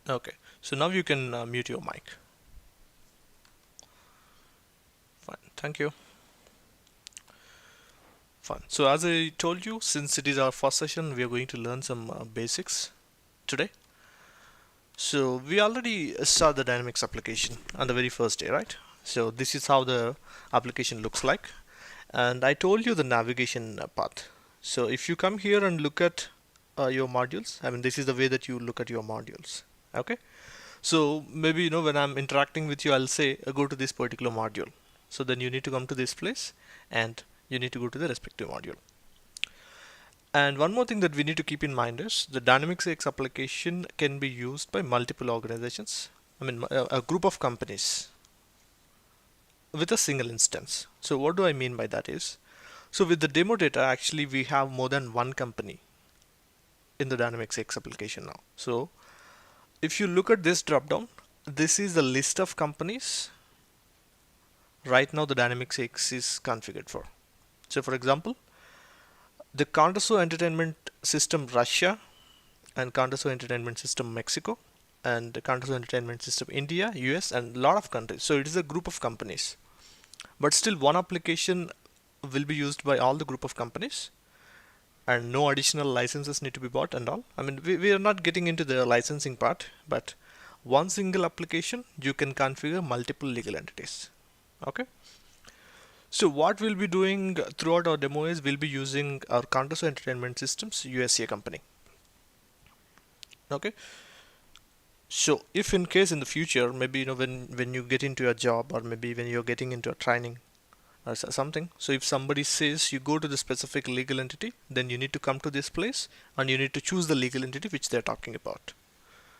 Okay, so now you can mute your mic. Fine, thank you. Fine. So as I told you, since it is our first session, we are going to learn some basics today. So we already saw the Dynamics application on the very first day, right? So this is how the application looks like. And I told you the navigation path. So if you come here and look at your modules, I mean, this is the way that you look at your modules. Okay. So maybe, when I'm interacting with you, I'll say, go to this particular module. So then you need to come to this place and you need to go to the respective module. And one more thing that we need to keep in mind is the Dynamics AX application can be used by multiple organizations. I mean, a group of companies with a single instance. So what do I mean by that is, so with the demo data, actually we have more than one company in the Dynamics AX application now. So if you look at this drop down, this is the list of companies right now the Dynamics AX is configured for. So for example, the Contoso Entertainment System Russia and Contoso Entertainment System Mexico and the Contoso Entertainment System India, US and a lot of countries. So it is a group of companies. But still one application will be used by all the group of companies and no additional licenses need to be bought and all. I mean, we are not getting into the licensing part, but one single application you can configure multiple legal entities. Okay. So what we'll be doing throughout our demo is we'll be using our Contoso Entertainment Systems USA company. Okay. So if in case in the future, maybe when you get into a job or maybe when you're getting into a training or something, so if somebody says you go to the specific legal entity, then you need to come to this place and you need to choose the legal entity which they're talking about.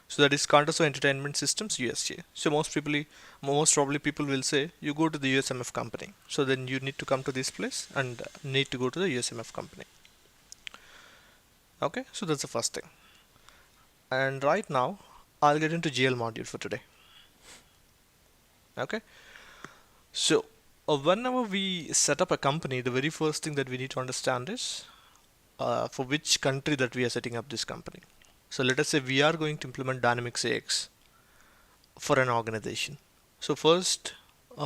So that is Contoso Entertainment Systems USA. So most probably people will say you go to the USMF company. So then you need to come to this place and need to go to the USMF company. Okay, so that's the first thing. And right now I'll get into GL module for today. Okay, so whenever we set up a company, the very first thing that we need to understand is for which country that we are setting up this company. So let us say we are going to implement Dynamics AX for an organization. So first,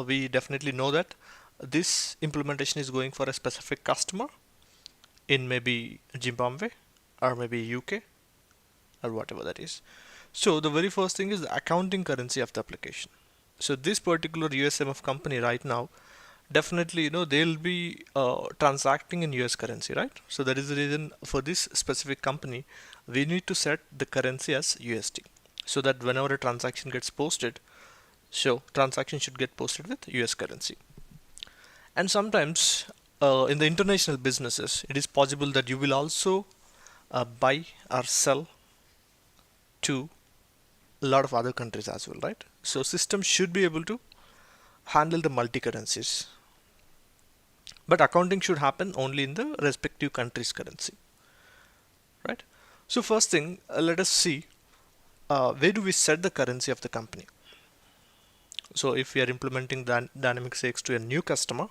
we definitely know that this implementation is going for a specific customer in maybe Zimbabwe or maybe UK or whatever that is. So the very first thing is the accounting currency of the application. So this particular USMF company right now, definitely they'll be transacting in US currency, right? So that is the reason for this specific company we need to set the currency as USD, so that whenever a transaction gets posted, so transaction should get posted with US currency. And sometimes in the international businesses, it is possible that you will also buy or sell to a lot of other countries as well, right? So system should be able to handle the multi currencies, but accounting should happen only in the respective country's currency, right? So first thing, let us see where do we set the currency of the company. So if we are implementing Dynamics AX to a new customer,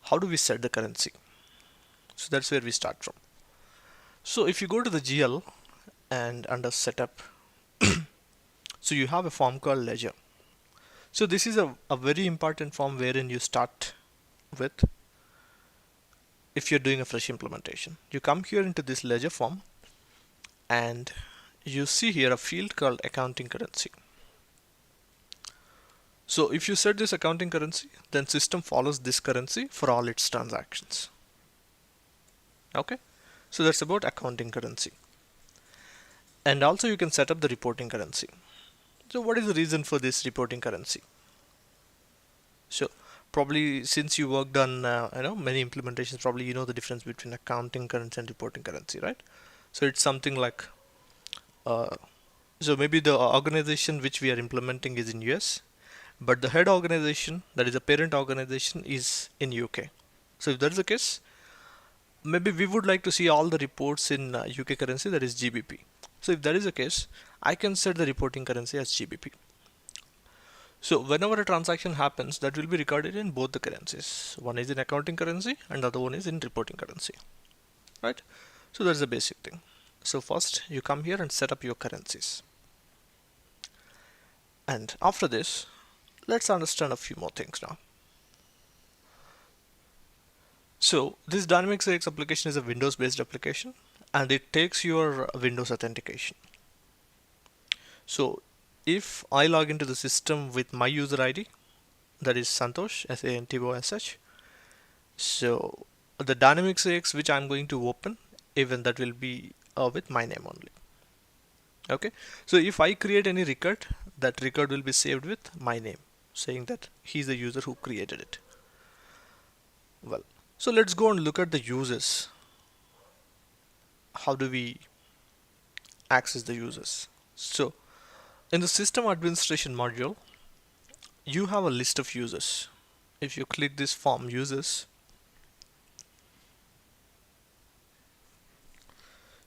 how do we set the currency? So that's where we start from. So if you go to the GL and under setup, so you have a form called ledger. So this is a very important form wherein you start with if you're doing a fresh implementation. You come here into this ledger form and you see here a field called accounting currency. So if you set this accounting currency, then system follows this currency for all its transactions. Okay, so that's about accounting currency. And also you can set up the reporting currency. So what is the reason for this reporting currency? So probably since you worked on many implementations, probably you know the difference between accounting currency and reporting currency, right? So it's something like so maybe the organization which we are implementing is in US, but the head organization, that is a parent organization, is in UK. So if that is the case, maybe we would like to see all the reports in UK currency, that is GBP. So if that is the case, I can set the reporting currency as GBP. So whenever a transaction happens, that will be recorded in both the currencies. One is in accounting currency and the other one is in reporting currency, right? So that's the basic thing. So first you come here and set up your currencies. And after this, let's understand a few more things now. So this Dynamics AX application is a Windows based application and it takes your Windows authentication. So if I log into the system with my user ID, that is Santosh, SANTOSH, so the Dynamics AX which I'm going to open, even that will be with my name only. Okay, so if I create any record, that record will be saved with my name, saying that he's the user who created it. Well, so let's go and look at the users. How do we access the users? So in the system administration module, you have a list of users. If you click this form users,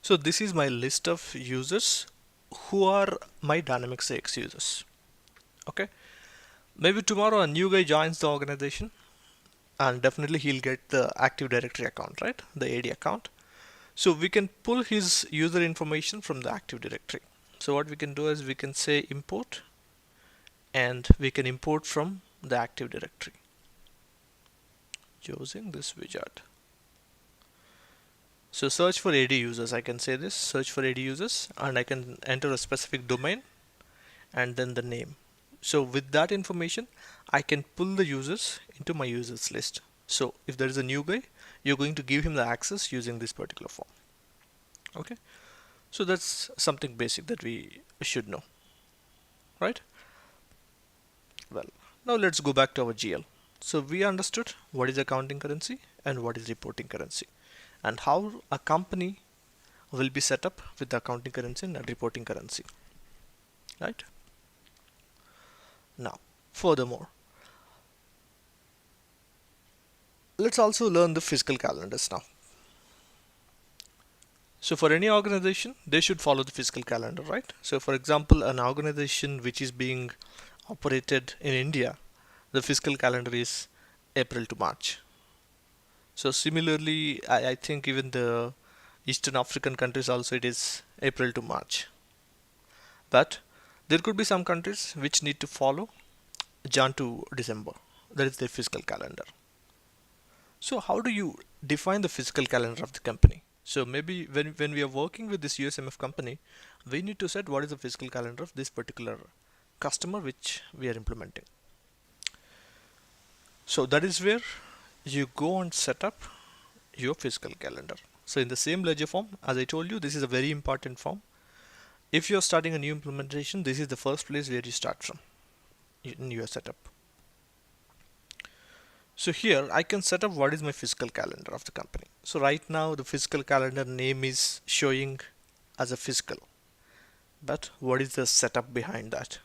so this is my list of users who are my Dynamics AX users. Okay, maybe tomorrow a new guy joins the organization and definitely he'll get the Active Directory account, right? The AD account. So we can pull his user information from the Active Directory. So what we can do is we can say import, and we can import from the Active Directory using this widget. So search for AD users, I can say this, search for AD users, and I can enter a specific domain and then the name. So with that information, I can pull the users into my users list. So if there is a new guy, you're going to give him the access using this particular form. Okay, so that's something basic that we should know, right? Well, now let's go back to our GL. So we understood what is accounting currency and what is reporting currency, and how a company will be set up with the accounting currency and reporting currency, right? Now, furthermore, let's also learn the fiscal calendars now. So for any organization, they should follow the fiscal calendar, right? So for example, an organization which is being operated in India, the fiscal calendar is April to March. So similarly, I think even the Eastern African countries also it is April to March. But there could be some countries which need to follow Jan to December. That is their fiscal calendar. So how do you define the fiscal calendar of the company? So maybe when we are working with this USMF company, we need to set what is the fiscal calendar of this particular customer which we are implementing. So that is where you go and set up your fiscal calendar. So in the same ledger form, as I told you, this is a very important form. If you're starting a new implementation, this is the first place where you start from in your setup. So here I can set up what is my fiscal calendar of the company. So right now the fiscal calendar name is showing as a fiscal, but what is the setup behind that?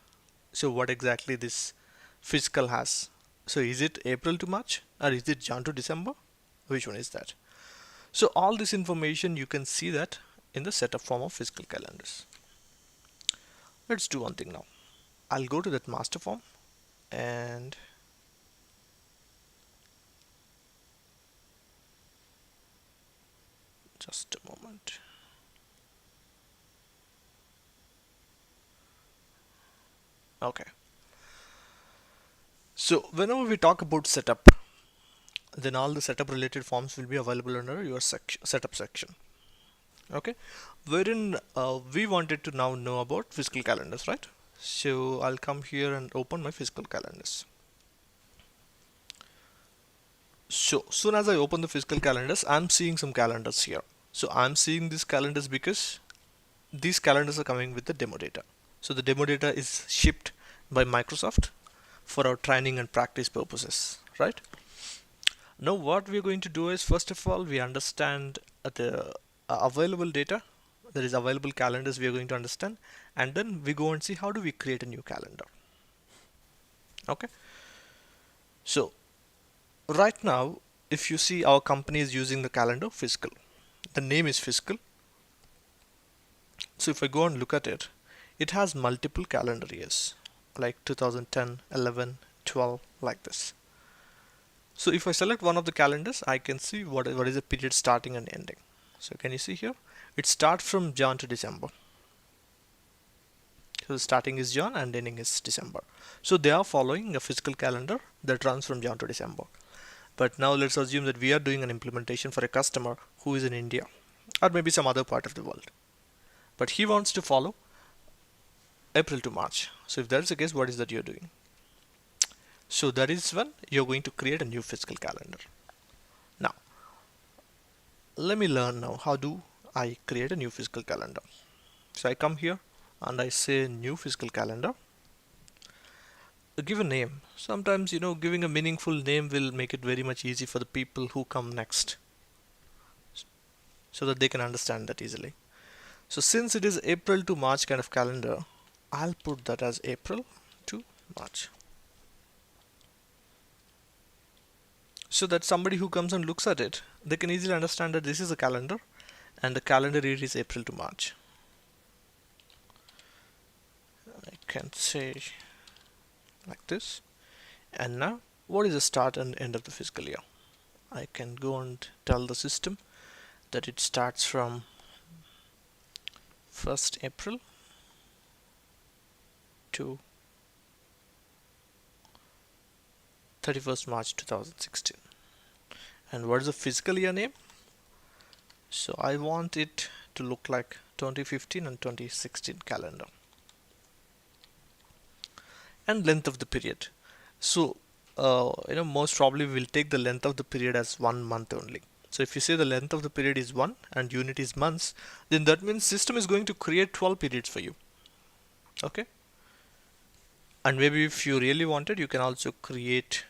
So what exactly this fiscal has? So is it April to March or is it Jan to December? Which one is that? So all this information you can see that in the setup form of fiscal calendars. Let's do one thing now. I'll go to that master form and just a moment. Okay. So whenever we talk about setup, then all the setup related forms will be available under your setup section. Okay, wherein we wanted to now know about fiscal calendars, right? So I'll come here and open my fiscal calendars. So soon as I open the fiscal calendars, I'm seeing some calendars here. So I'm seeing these calendars because these calendars are coming with the demo data. So the demo data is shipped by Microsoft for our training and practice purposes, right? Now what we're going to do is, first of all, we understand the available data, that is available calendars we are going to understand, and then we go and see how do we create a new calendar. Okay, so right now if you see, our company is using the calendar fiscal, the name is fiscal. So if I go and look at it, it has multiple calendar years like 2010, 11, 12, like this. So if I select one of the calendars, I can see what is the period starting and ending. So can you see here? It starts from Jan to December. So starting is Jan and ending is December. So they are following a physical calendar that runs from Jan to December. But now let's assume that we are doing an implementation for a customer who is in India or maybe some other part of the world. But he wants to follow April to March. So if that's the case, what is that you're doing? So that is when you're going to create a new physical calendar. Now, let me learn now how do I create a new physical calendar. So I come here and I say new physical calendar. Give a name. Sometimes, giving a meaningful name will make it very much easy for the people who come next so that they can understand that easily. So since it is April to March kind of calendar, I'll put that as April to March. So that somebody who comes and looks at it, they can easily understand that this is a calendar and the calendar year is April to March. I can say like this. And now, what is the start and end of the fiscal year? I can go and tell the system that it starts from 1st April to 31st March 2016. And what is the fiscal year name? So I want it to look like 2015 and 2016 calendar. And length of the period. So most probably we'll take the length of the period as 1 month only. So if you say the length of the period is 1 and unit is months, then that means system is going to create 12 periods for you. Okay. And maybe if you really wanted, you can also create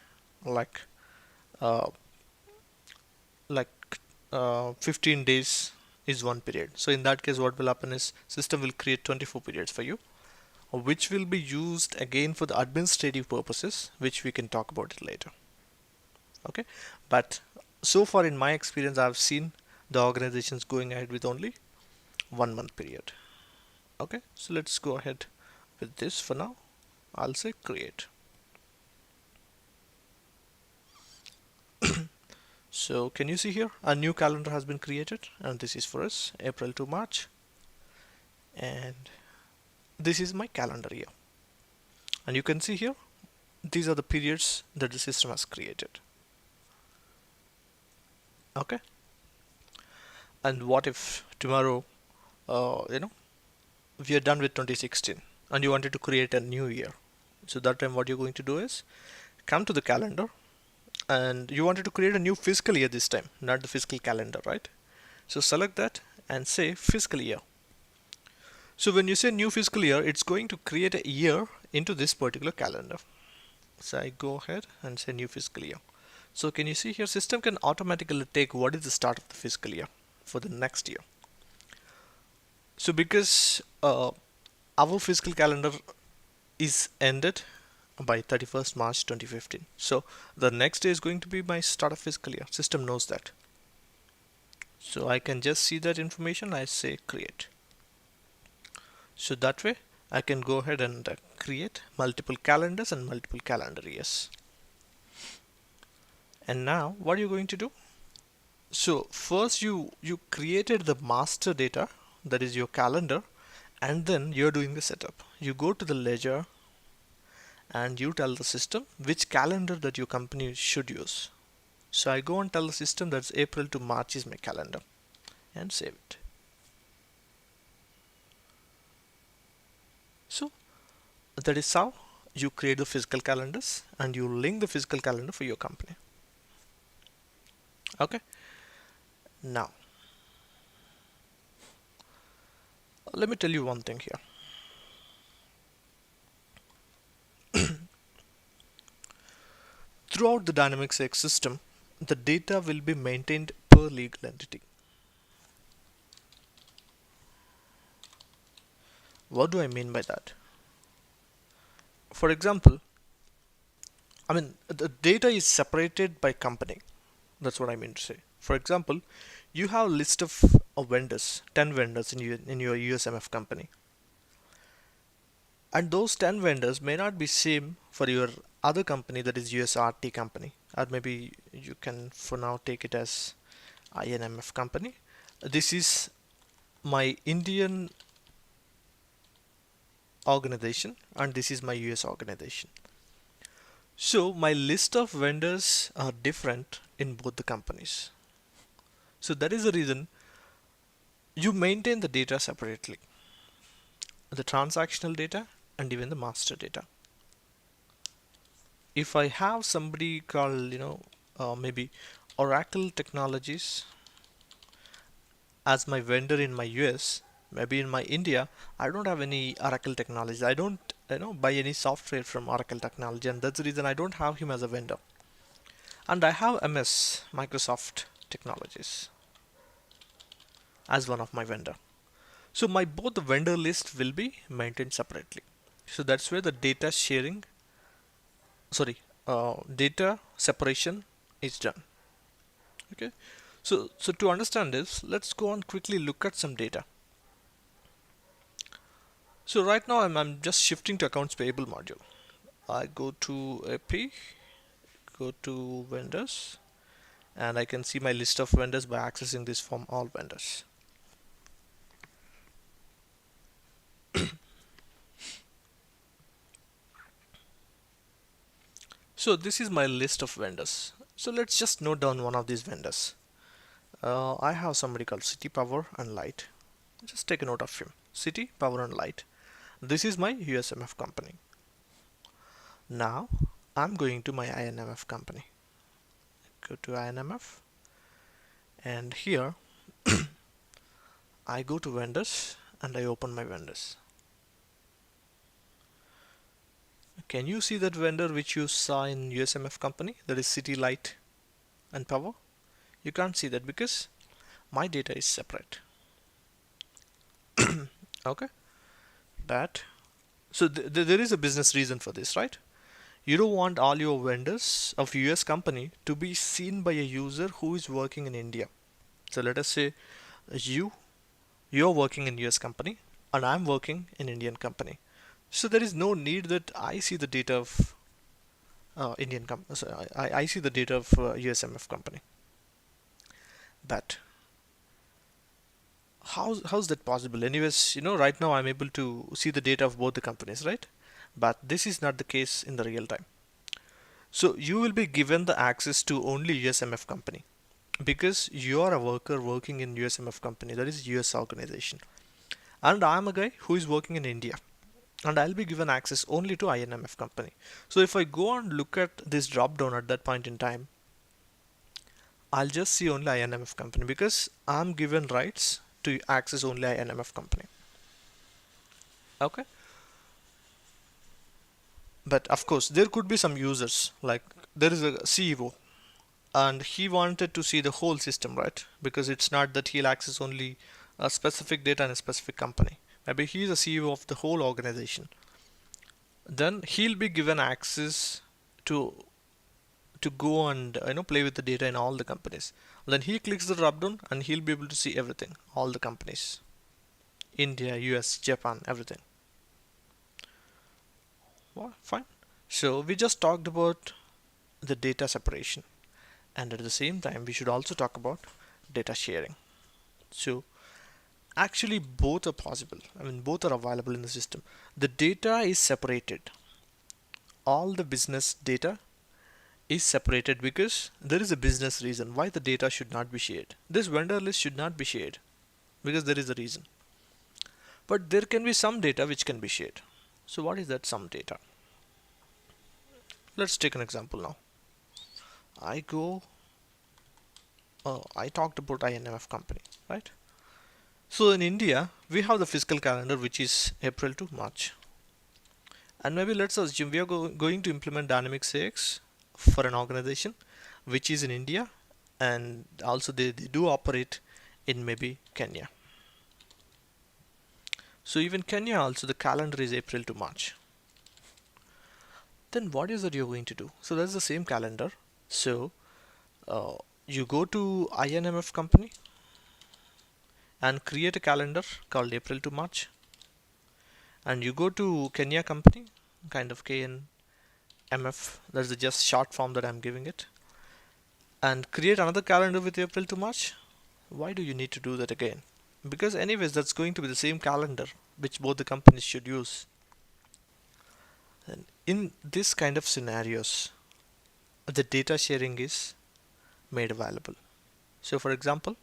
like uh, like 15 days is one period. So in that case, what will happen is system will create 24 periods for you, which will be used again for the administrative purposes, which we can talk about it later. Okay, but so far in my experience, I've seen the organizations going ahead with only 1 month period. Okay, so let's go ahead with this for now. I'll say create. So can you see here a new calendar has been created, and this is for us April to March, and this is my calendar year. And you can see here these are the periods that the system has created. Okay, and what if tomorrow we are done with 2016 and you wanted to create a new year? So that time what you're going to do is come to the calendar, and you wanted to create a new fiscal year this time, not the fiscal calendar, right? So select that and say fiscal year. So when you say new fiscal year, it's going to create a year into this particular calendar. So I go ahead and say new fiscal year. So can you see here, system can automatically take what is the start of the fiscal year for the next year. So because our fiscal calendar is ended by 31st March 2015. So the next day is going to be my start of fiscal year. System knows that. So I can just see that information. I say create. So that way I can go ahead and create multiple calendars and multiple calendar years. And now what are you going to do? So first you created the master data, that is your calendar, and then you're doing the setup. You go to the ledger and you tell the system which calendar that your company should use. So I go and tell the system that's April to March is my calendar and save it. So that is how you create the physical calendars and you link the physical calendar for your company. Okay. Now let me tell you one thing here. Throughout the Dynamics AX system, the data will be maintained per legal entity. What do I mean by that? For example, the data is separated by company. That's what I mean to say. For example, you have a list of vendors, 10 vendors in your USMF company. And those 10 vendors may not be same for your other company, that is USRT company, or maybe you can for now take it as INMF company. This is my Indian organization and this is my US organization. So my list of vendors are different in both the companies. So that is the reason you maintain the data separately, the transactional data and even the master data. If I have somebody called, maybe Oracle Technologies as my vendor in my US, maybe in my India, I don't have any Oracle Technologies. I don't, buy any software from Oracle Technology, and that's the reason I don't have him as a vendor. And I have MS Microsoft Technologies as one of my vendor. So my both the vendor list will be maintained separately. So that's where the data sharing, sorry, data separation is done. Okay. So to understand this, let's go and quickly look at some data. So right now I'm just shifting to accounts payable module. I go to AP, go to vendors, and I can see my list of vendors by accessing this from all vendors. So this is my list of vendors. So let's just note down one of these vendors. I have somebody called City Power and Light. Just take a note of him. City Power and Light. This is my USMF company. Now I'm going to my INMF company. Go to INMF, and here I go to vendors and I open my vendors. Can you see that vendor which you saw in USMF company? That is City Light and Power. You can't see that because my data is separate. Okay, but so there is a business reason for this, right? You don't want all your vendors of US company to be seen by a user who is working in India. So let us say you're working in US company and I'm working in Indian company. So there is no need that I see the data of Indian company. So I see the data of USMF company. But how's that possible? Anyways, right now I'm able to see the data of both the companies, right? But this is not the case in the real time. So you will be given the access to only USMF company because you are a worker working in USMF company, that is US organization, and I'm a guy who is working in India, and I'll be given access only to INMF company. So if I go and look at this drop down at that point in time, I'll just see only INMF company because I'm given rights to access only INMF company. Okay. But of course, there could be some users, like there is a CEO and he wanted to see the whole system, right? Because it's not that he'll access only a specific data in a specific company. Maybe he's a CEO of the whole organization. Then he'll be given access to go and play with the data in all the companies. Then he clicks the drop down and he'll be able to see everything, all the companies, India, US, Japan, everything. Well, fine. So we just talked about the data separation, and at the same time we should also talk about data sharing. So actually both are possible. I mean, both are available in the system. The data is separated. All the business data is separated because there is a business reason why the data should not be shared. This vendor list should not be shared because there is a reason. But there can be some data which can be shared. So what is that some data? Let's take an example now. I talked about INMF company, right? So in India, we have the fiscal calendar which is April to March. And maybe let's assume we are going to implement Dynamics AX for an organization which is in India, and also they do operate in maybe Kenya. So even Kenya also the calendar is April to March. Then what is that you're going to do? So that's the same calendar. So you go to INMF company and create a calendar called April to March, and you go to Kenya company, kind of KNMF, that's the just short form that I'm giving it, and create another calendar with April to March. Why do you need to do that again? Because anyways that's going to be the same calendar which both the companies should use. And in this kind of scenarios, the data sharing is made available. So for example,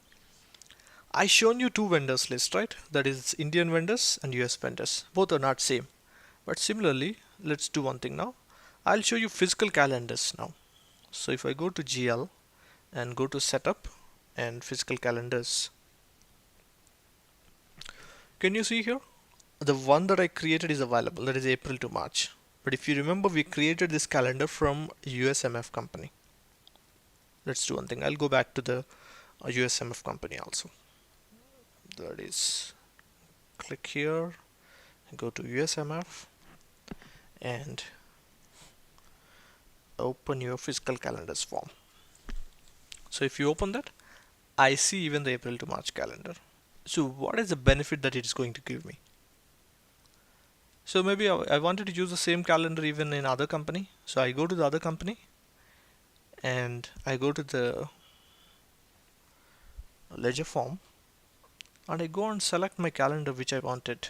I shown you two vendors list, right? That is Indian vendors and US vendors. Both are not same. But similarly, let's do one thing now. I'll show you physical calendars now. So if I go to GL and go to setup and physical calendars, can you see here? The one that I created is available. That is April to March. But if you remember, we created this calendar from USMF company. Let's do one thing. I'll go back to the USMF company also. That is, click here, go to USMF and open your physical calendars form. So if you open that, I see even the April to March calendar. So what is the benefit that it is going to give me? So maybe I wanted to use the same calendar even in other company. So I go to the other company and I go to the ledger form and I go and select my calendar which I wanted.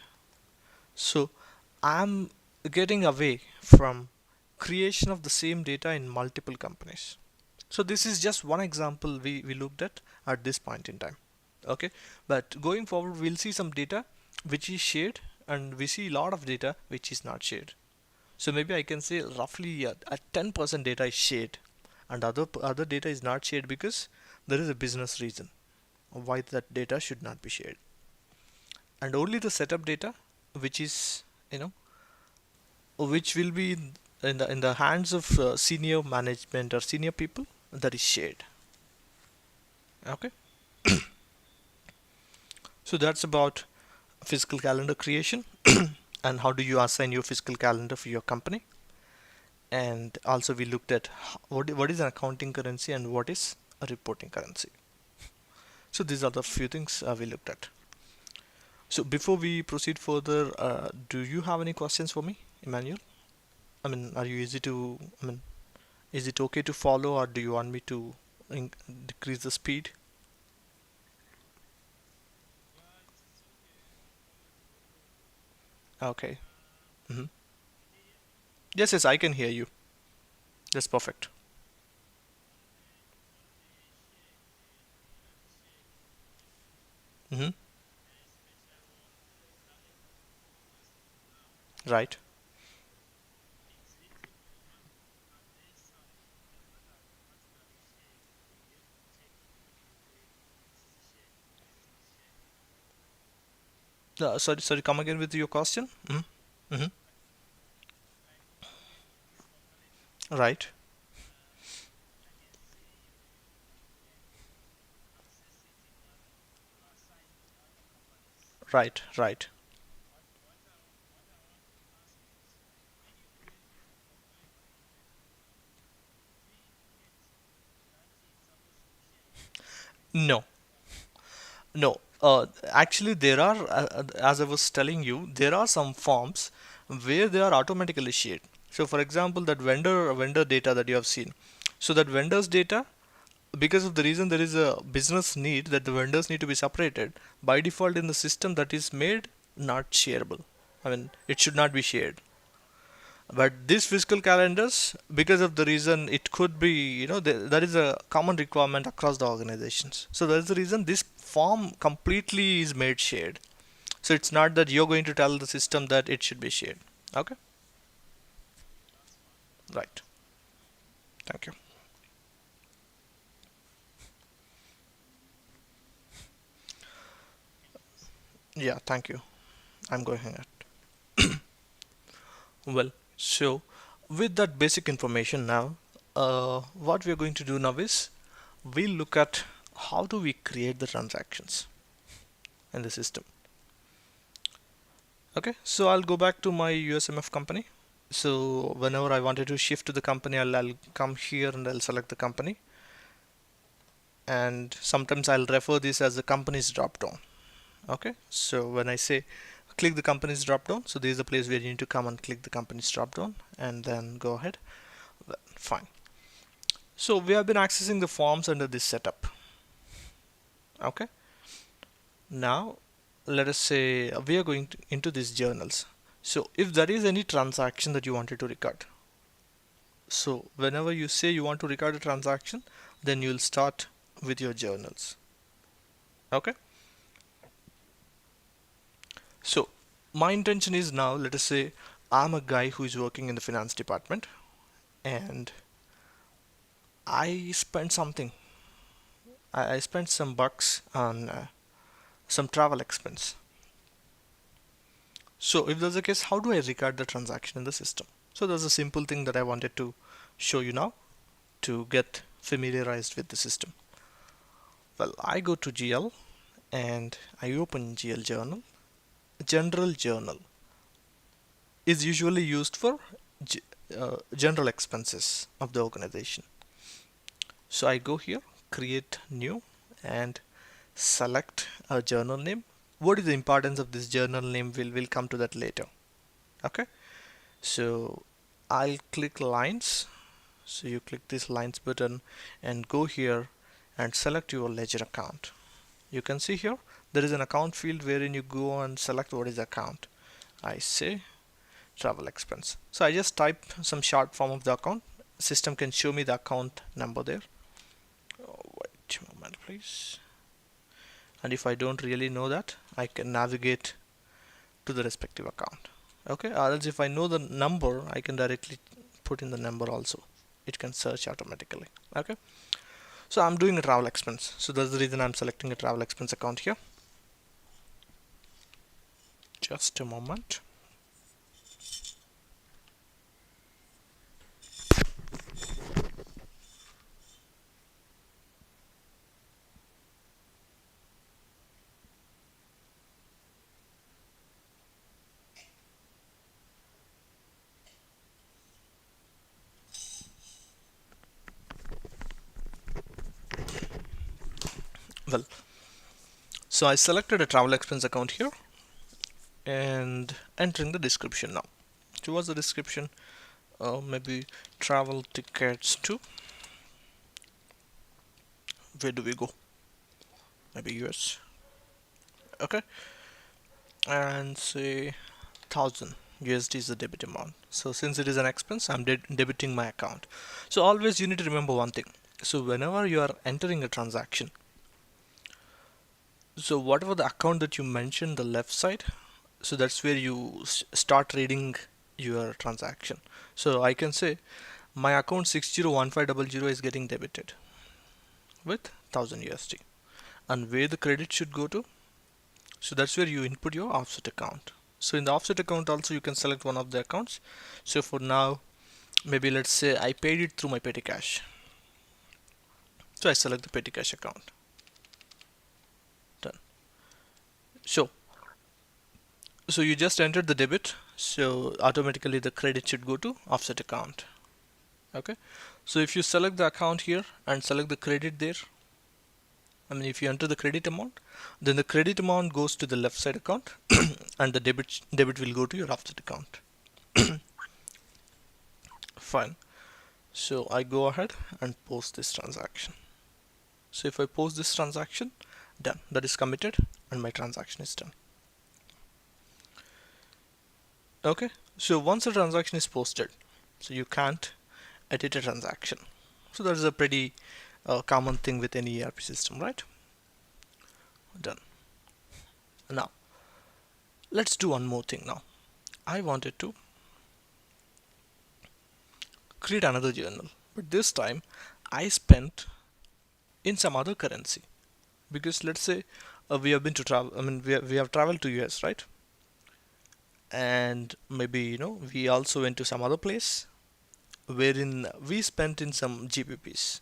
So I'm getting away from creation of the same data in multiple companies. So this is just one example we looked at this point in time. Okay, but going forward we'll see some data which is shared and we see a lot of data which is not shared. So maybe I can say roughly a 10% data is shared and other data is not shared because there is a business reason why that data should not be shared. And only the setup data which is, you know, which will be in the hands of senior management or senior people, that is shared. Okay, so that's about physical calendar creation and how do you assign your physical calendar for your company. And also we looked at what is an accounting currency and what is a reporting currency. So these are the few things we looked at. So before we proceed further, do you have any questions for me, Emmanuel? I mean, are you easy to, I mean, is it okay to follow or do you want me to decrease the speed? Okay. Hmm. Yes, yes, I can hear you. That's perfect. Hmm. Right. Sorry, come again with your question. Hmm. Hmm. Right. Right. Right. No, no. Actually, there are, as I was telling you, there are some forms where they are automatically shared. So, for example, that vendor data that you have seen. So that vendor's data, because of the reason there is a business need that the vendors need to be separated by default in the system that is made not shareable. I mean, it should not be shared. But these physical calendars, because of the reason it could be, that is a common requirement across the organizations. So that's the reason this form completely is made shared. So it's not that you're going to tell the system that it should be shared. Okay, right. Thank you. Yeah, thank you. I'm going ahead. Well, so with that basic information now, what we're going to do now is we'll look at how do we create the transactions in the system. Okay, so I'll go back to my USMF company. So whenever I wanted to shift to the company, I'll come here and I'll select the company. And sometimes I'll refer this as the company's drop down. Okay, so when I say click the company's drop down, so this is the place where you need to come and click the company's drop down and then go ahead. Well, fine. So we have been accessing the forms under this setup. Okay, now let us say we are going into these journals. So if there is any transaction that you wanted to record, so whenever you say you want to record a transaction, then you'll start with your journals. Okay. So my intention is now, let us say I'm a guy who is working in the finance department and I spent something. I spent some bucks on some travel expense. So if that's the case, how do I record the transaction in the system? So there's a simple thing that I wanted to show you now to get familiarized with the system. Well, I go to GL and I open GL journal. General journal is usually used for general expenses of the organization. So I go here, create new, and select a journal name. What is the importance of this journal name? We'll come to that later. Okay. So I'll click lines. So you click this lines button and go here and select your ledger account. You can see here there is an account field wherein you go and select what is the account. I say travel expense. So I just type some short form of the account. System can show me the account number there. Oh, wait a moment, please. And if I don't really know that, I can navigate to the respective account. Okay, or else if I know the number, I can directly put in the number also. It can search automatically. Okay, so I'm doing a travel expense. So that's the reason I'm selecting a travel expense account here. Just a moment. Well, so I selected a travel expense account here and entering the description now. So what's the description? Maybe travel tickets to, where do we go? Maybe US. Okay, and say 1000 USD is the debit amount. So since it is an expense, I'm debiting my account. So always you need to remember one thing. So whenever you are entering a transaction, so whatever the account that you mentioned the left side, so that's where you start reading your transaction. So I can say my account 601500 is getting debited with 1000 USD, and where the credit should go to, so that's where you input your offset account. So in the offset account also you can select one of the accounts. So for now, maybe let's say I paid it through my petty cash. So I select the petty cash account. Done. So you just entered the debit, so automatically the credit should go to offset account. Okay. So if you select the account here and select the credit there, I mean if you enter the credit amount, then the credit amount goes to the left side account and the debit will go to your offset account. Fine. So I go ahead and post this transaction. So if I post this transaction, done. That is committed and my transaction is done. Okay. So once a transaction is posted, so you can't edit a transaction. So that is a pretty common thing with any ERP system, right? Done. Now let's do one more thing now. I wanted to create another journal, but this time I spent in some other currency, because let's say we have been to travel, I mean we have traveled to US, right? And maybe we also went to some other place wherein we spent in some GBPs,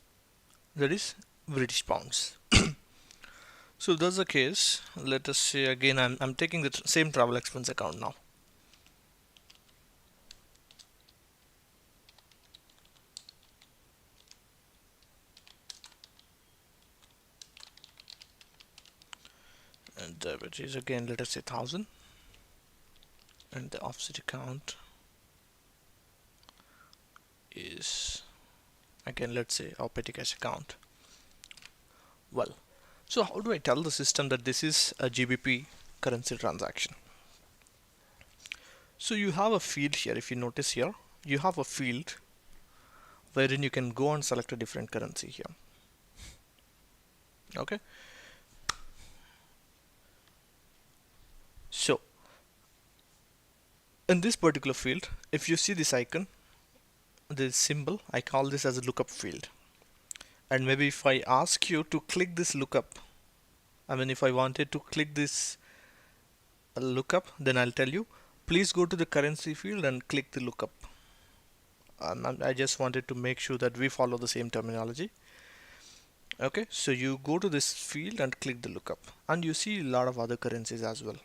that is British pounds. So if that's the case, let us say again I'm taking the same travel expense account now. And debit is again, let us say 1000, and the offset account is again, let's say our petty cash account. Well, so how do I tell the system that this is a GBP currency transaction? So you have a field here. If you notice here, you have a field wherein you can go and select a different currency here. Okay. So in this particular field, if you see this icon, this symbol, I call this as a lookup field. And maybe if I ask you to click this lookup, I mean if I wanted to click this lookup, then I'll tell you, please go to the currency field and click the lookup. I just wanted to make sure that we follow the same terminology. Okay, so you go to this field and click the lookup, and you see a lot of other currencies as well.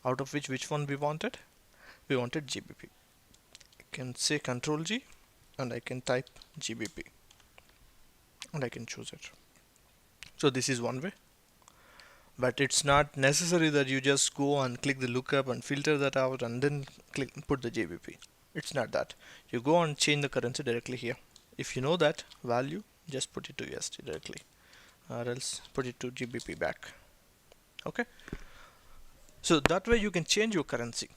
Out of which one we wanted? We wanted GBP. I can say Control G and I can type GBP and I can choose it. So this is one way, but it's not necessary that you just go and click the lookup and filter that out and then put the GBP. It's not that. You go and change the currency directly here. If you know that value, just put it to USD directly, or else put it to GBP back. Okay, so that way you can change your currency.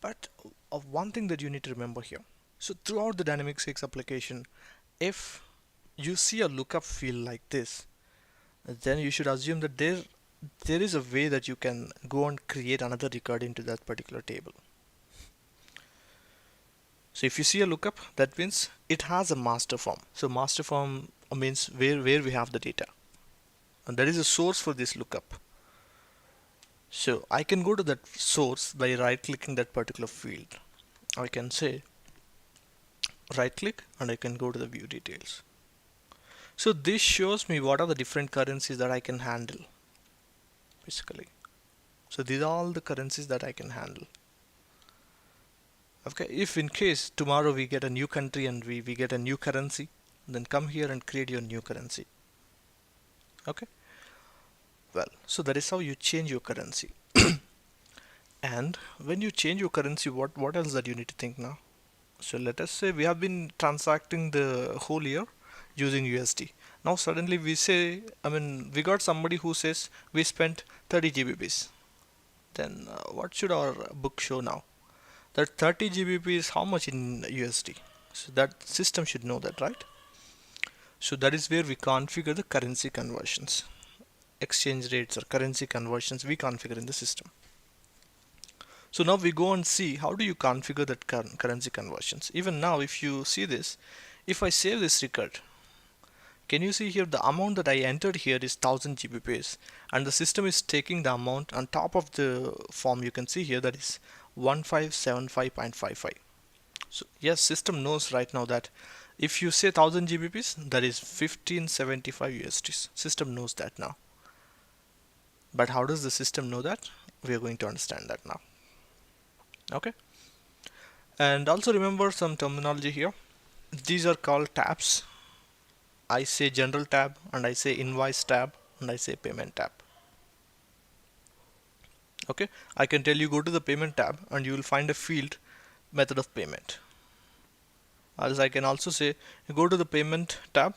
But one thing that you need to remember here, so throughout the Dynamics 6 application, if you see a lookup field like this, then you should assume that there is a way that you can go and create another record into that particular table. So if you see a lookup, that means it has a master form. So master form means where we have the data, and there is a source for this lookup. So I can go to that source by right clicking that particular field. I can say right click and I can go to the view details. So this shows me what are the different currencies that I can handle basically. So these are all the currencies that I can handle. Okay, if in case tomorrow we get a new country and we get a new currency, then come here and create your new currency. Okay, well, so that is how you change your currency. And when you change your currency, what else that you need to think now? So let us say we have been transacting the whole year using USD. Now suddenly we say, I mean, we got somebody who says we spent 30 GBPs. Then what should our book show now? That 30 GBP is how much in USD? So that system should know that, right? So that is where we configure the currency conversions. Exchange rates or currency conversions we configure in the system. So now we go and see how do you configure that currency conversions. Even now if you see this, if I save this record, can you see here the amount that I entered here is 1000 GBPs, and the system is taking the amount on top of the form. You can see here that is 1575.55. So yes, system knows right now that if you say 1000 GBPs, that is 1575 USDs. System knows that now. But how does the system know that? We are going to understand that now. Okay, and also remember some terminology here. These are called tabs. I say general tab and I say invoice tab and I say payment tab. Okay, I can tell you go to the payment tab and you will find a field method of payment. As I can also say go to the payment tab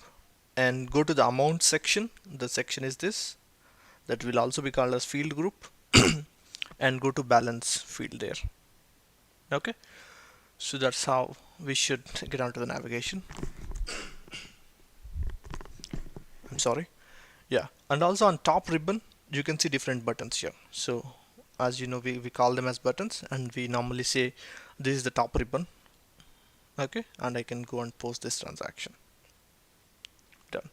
and go to the amount section. The section is this, that will also be called as field group and go to balance field there. Okay, so that's how we should get onto the navigation. I'm sorry. Yeah, and also on top ribbon you can see different buttons here. So as you know, we call them as buttons, and we normally say this is the top ribbon. Okay, and I can go and post this transaction. Done.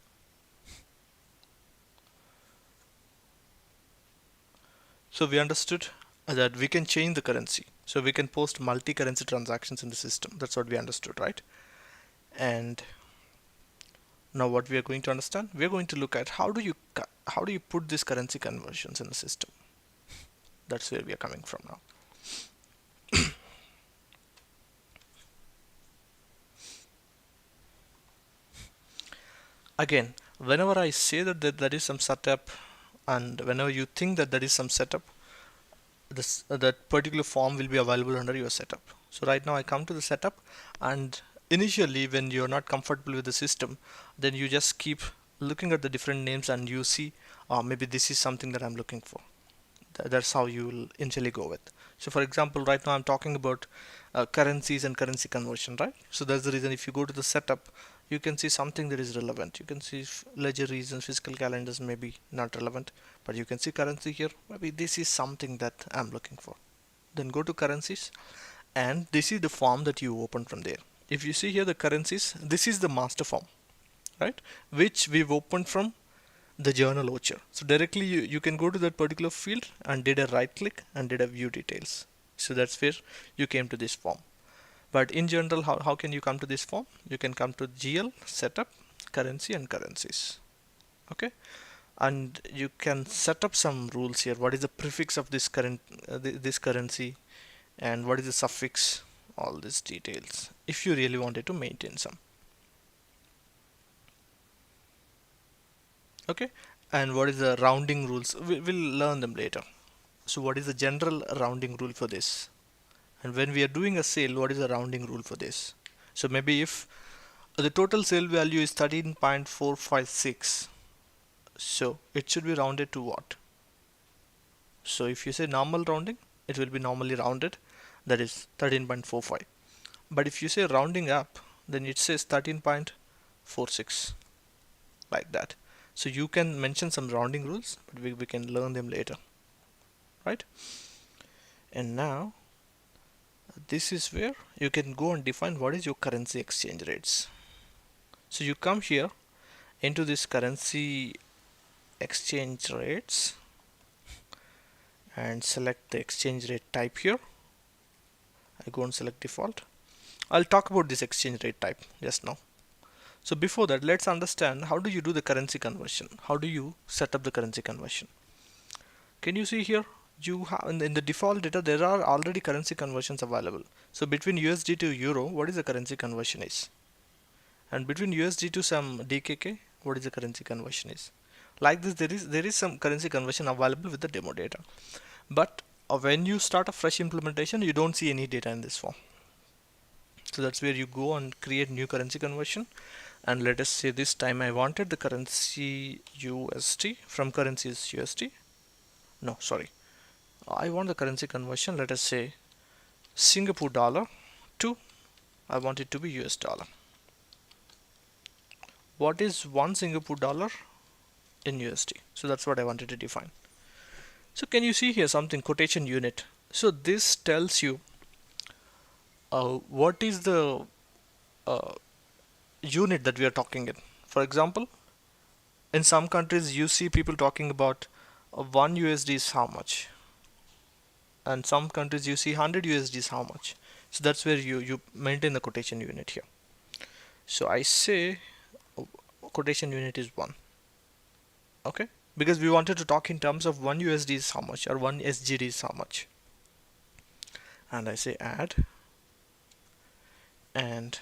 So we understood that we can change the currency. So we can post multi-currency transactions in the system. That's what we understood, right? And now what we are going to understand, we are going to look at how do you put these currency conversions in the system. That's where we are coming from now. Again, whenever I say that there is some setup, and whenever you think that there is some setup, that particular form will be available under your setup. So right now I come to the setup, and initially when you're not comfortable with the system, then you just keep looking at the different names and you see maybe this is something that I'm looking for. That's how you will initially go with. So for example, right now I'm talking about currencies and currency conversion, right? So that's the reason if you go to the setup, you can see something that is relevant. You can see ledger reasons, fiscal calendars may be not relevant, but you can see currency here. Maybe this is something that I'm looking for. Then go to currencies, and this is the form that you open from there. If you see here the currencies, this is the master form, right? Which we've opened from the journal voucher. So directly you can go to that particular field and did a right click and did a view details. So that's where you came to this form. But in general, how can you come to this form? You can come to GL, setup, currency and currencies. Okay. And you can set up some rules here. What is the prefix of this this currency, and what is the suffix? All these details. If you really wanted to maintain some. Okay. And what is the rounding rules? We'll learn them later. So what is the general rounding rule for this? And when we are doing a sale, what is the rounding rule for this? So maybe if the total sale value is 13.456, so it should be rounded to what? So if you say normal rounding, it will be normally rounded, that is 13.45. But if you say rounding up, then it says 13.46, like that. So you can mention some rounding rules, but we can learn them later, right? And now this is where you can go and define what is your currency exchange rates. So you come here into this currency exchange rates and select the exchange rate type here. I go and select default. I'll talk about this exchange rate type just now. So before that, let's understand how do you do the currency conversion? How do you set up the currency conversion? Can you see here? You have in the default data there are already currency conversions available. So between USD to Euro, what is the currency conversion is? And between USD to some DKK, what is the currency conversion is? Like this, there is some currency conversion available with the demo data. But when you start a fresh implementation, you don't see any data in this form. So that's where you go and create new currency conversion. And let us say this time I wanted the currency USD from currencies USD. No, sorry. I want the currency conversion. Let us say Singapore dollar to, I want it to be US dollar. What is one Singapore dollar in USD? So that's what I wanted to define. So can you see here something, quotation unit? So this tells you what is the unit that we are talking in. For example, in some countries you see people talking about 1 USD is how much, and some countries you see 100 USD is how much. So that's where you maintain the quotation unit here. So I say quotation unit is 1. Okay, because we wanted to talk in terms of 1 USD is how much or 1 SGD is how much. And I say add, and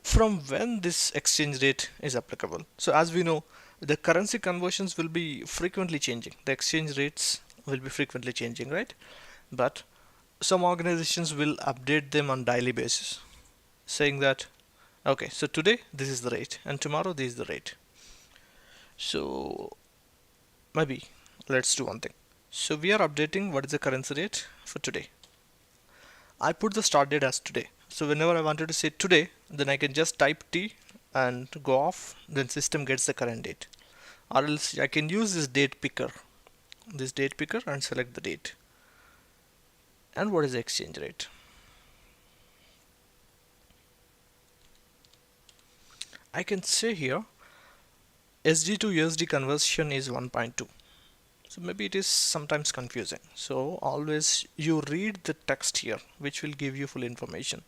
from when this exchange rate is applicable. So as we know, the currency conversions will be frequently changing. The exchange rates will be frequently changing, right? But some organizations will update them on daily basis, saying that okay, so today this is the rate and tomorrow this is the rate. So maybe let's do one thing. So we are updating what is the currency rate for today. I put the start date as today. So whenever I wanted to say today, then I can just type T and go off, then system gets the current date. Or else I can use this date picker and select the date. And what is the exchange rate? I can say here SD to USD conversion is 1.2. So maybe it is sometimes confusing. So always you read the text here, which will give you full information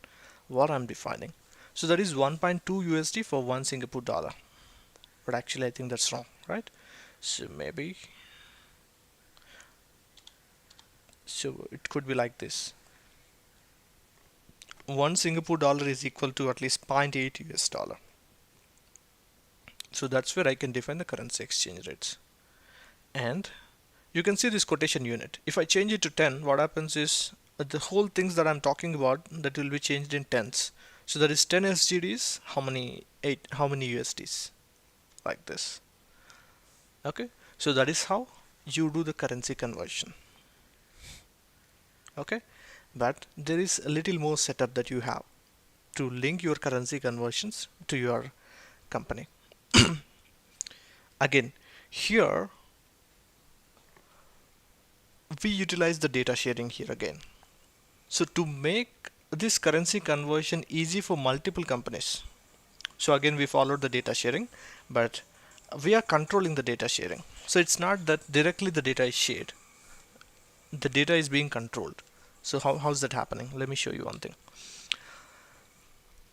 what I'm defining. So that is 1.2 USD for 1 Singapore dollar. But actually I think that's wrong, right? So maybe, so it could be like this. 1 Singapore dollar is equal to at least 0.8 US dollar. So that's where I can define the currency exchange rates. And you can see this quotation unit. If I change it to 10, what happens is the whole things that I'm talking about, that will be changed in tens. So that is 10 SGDs, how many USDs, like this. Okay, so that is how you do the currency conversion. Okay, but there is a little more setup that you have to link your currency conversions to your company. Again, here we utilize the data sharing here again. So to make this currency conversion easy for multiple companies, so again we followed the data sharing, but we are controlling the data sharing. So it's not that directly the data is shared, the data is being controlled. So how's that happening? Let me show you one thing.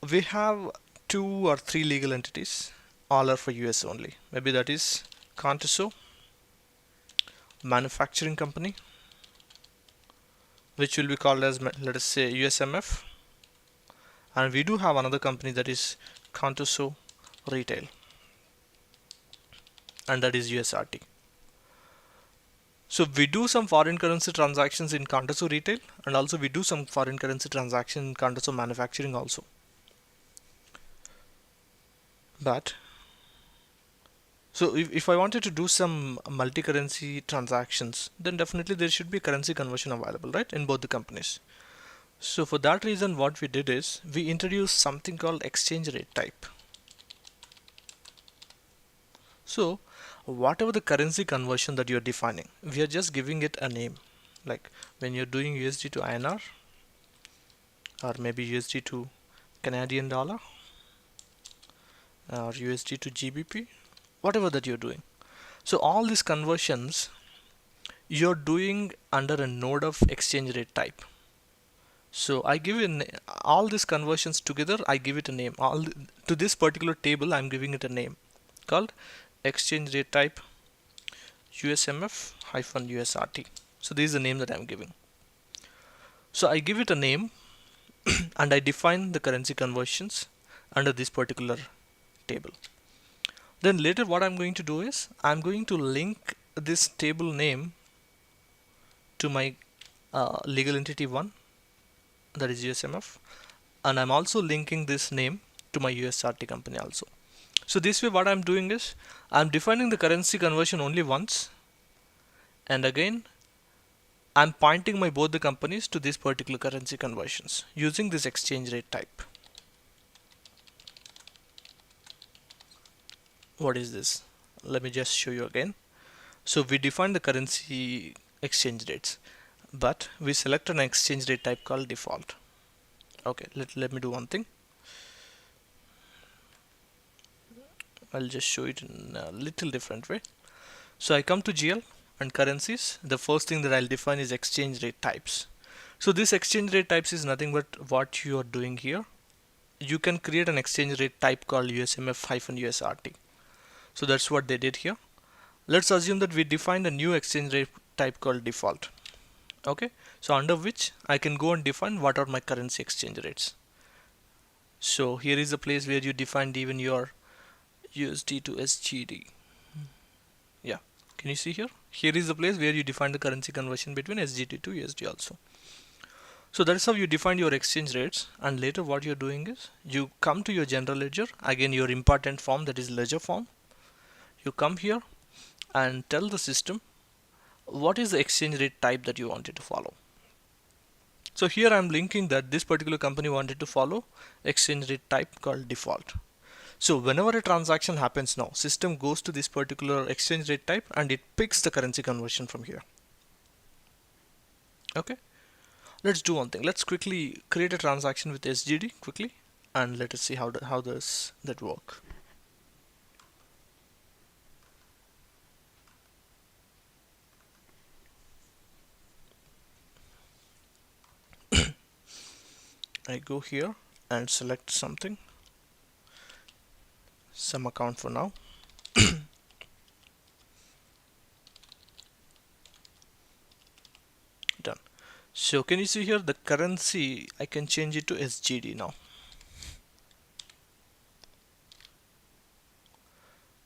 We have 2 or 3 legal entities, all are for US only. Maybe that is Contoso manufacturing company, which will be called as, let us say, USMF, and we do have another company that is Contoso retail, and that is USRT. So we do some foreign currency transactions in Contoso retail, and also we do some foreign currency transaction in Contoso manufacturing also. But so if I wanted to do some multi-currency transactions, then definitely there should be currency conversion available, right, in both the companies. So for that reason, what we did is we introduced something called exchange rate type. So whatever the currency conversion that you're defining, we are just giving it a name. Like when you're doing USD to INR, or maybe USD to Canadian dollar, or USD to GBP, whatever that you're doing. So all these conversions you're doing under a node of exchange rate type. So I give in all these conversions together, I give it a name. All to this particular table, I'm giving it a name called exchange rate type USMF hyphen USRT. So this is the name that I'm giving. So I give it a name and I define the currency conversions under this particular table. Then later what I'm going to do is I'm going to link this table name to my legal entity 1, that is USMF, and I'm also linking this name to my USRT company also. So this way what I'm doing is I'm defining the currency conversion only once, and again I'm pointing my both the companies to this particular currency conversions using this exchange rate type. What is this? Let me just show you again. So we define the currency exchange rates, but we select an exchange rate type called default. Okay, let me do one thing. I'll just show it in a little different way. So I come to GL and currencies. The first thing that I'll define is exchange rate types. So this exchange rate types is nothing but what you are doing here. You can create an exchange rate type called USMF-USRT. So that's what they did here. Let's assume that we defined a new exchange rate type called default. Okay, so under which I can go and define what are my currency exchange rates. So here is a place where you defined even your USD to SGD. Yeah, can you see here? Here is the place where you define the currency conversion between SGD to USD also. So that's how you define your exchange rates, and later what you're doing is you come to your general ledger, again your important form, that is ledger form. You come here and tell the system what is the exchange rate type that you wanted to follow. So here I'm linking that this particular company wanted to follow exchange rate type called default. So whenever a transaction happens now, system goes to this particular exchange rate type and it picks the currency conversion from here. Okay, let's do one thing. Let's quickly create a transaction with SGD quickly, and let us see how does that work. I go here and select something, some account for now. Done. So can you see here the currency, I can change it to SGD now.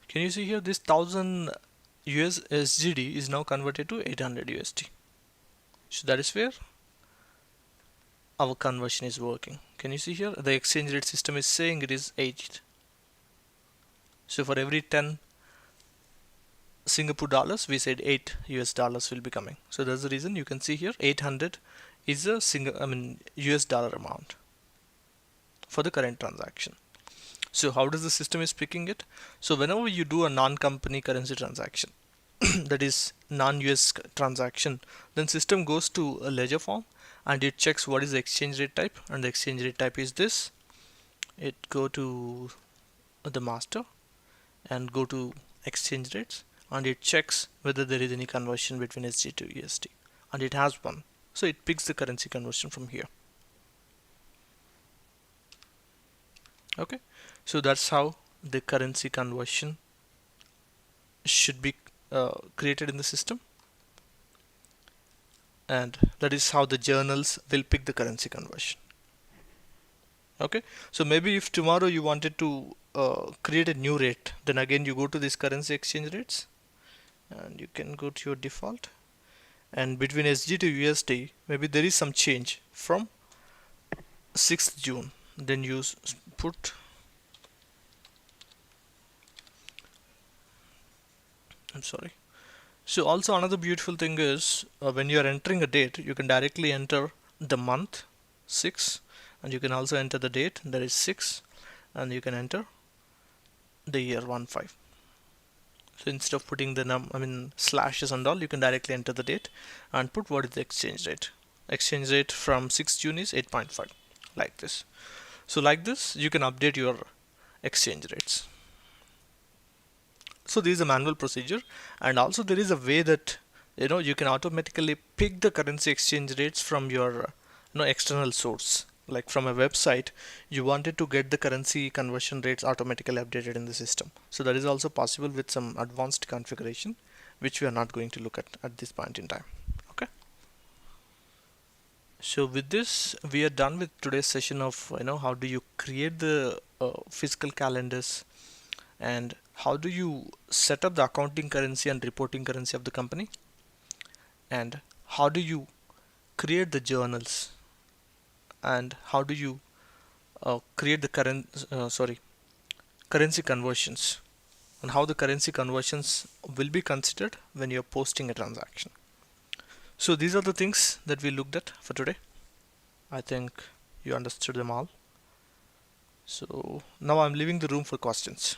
Can you see here this 1000 US SGD is now converted to 800 USD. So that is where our conversion is working. Can you see here the exchange rate system is saying it is 8. So for every 10 Singapore dollars we said 8 US dollars will be coming. So that's the reason you can see here 800 is a single, US dollar amount for the current transaction. So how does the system is picking it? So whenever you do a non-company currency transaction, that is non-US transaction, then system goes to a ledger form and it checks what is the exchange rate type, and the exchange rate type is this. It go to the master and go to exchange rates, and it checks whether there is any conversion between SG to USD, and it has one, so it picks the currency conversion from here. Okay, so that's how the currency conversion should be created in the system, and that is how the journals will pick the currency conversion. Okay, so maybe if tomorrow you wanted to create a new rate, then again you go to this currency exchange rates and you can go to your default, and between SG to USD maybe there is some change from 6th June, then you put, I'm sorry. So also another beautiful thing is when you are entering a date, you can directly enter the month 6, and you can also enter the date, that is 6, and you can enter the year 15. So instead of putting the slashes and all, you can directly enter the date and put what is the exchange rate. Exchange rate from 6th June is 8.5, like this. So like this you can update your exchange rates. So this is a manual procedure, and also there is a way that you can automatically pick the currency exchange rates from your external source, like from a website. You wanted to get the currency conversion rates automatically updated in the system, so that is also possible with some advanced configuration, which we are not going to look at this point in time. Okay, so with this we are done with today's session of how do you create the fiscal calendars, and how do you set up the accounting currency and reporting currency of the company, and how do you create the journals, and how do you create the currency conversions, and how the currency conversions will be considered when you're posting a transaction. So these are the things that we looked at for today. I think you understood them all. So now I'm leaving the room for questions.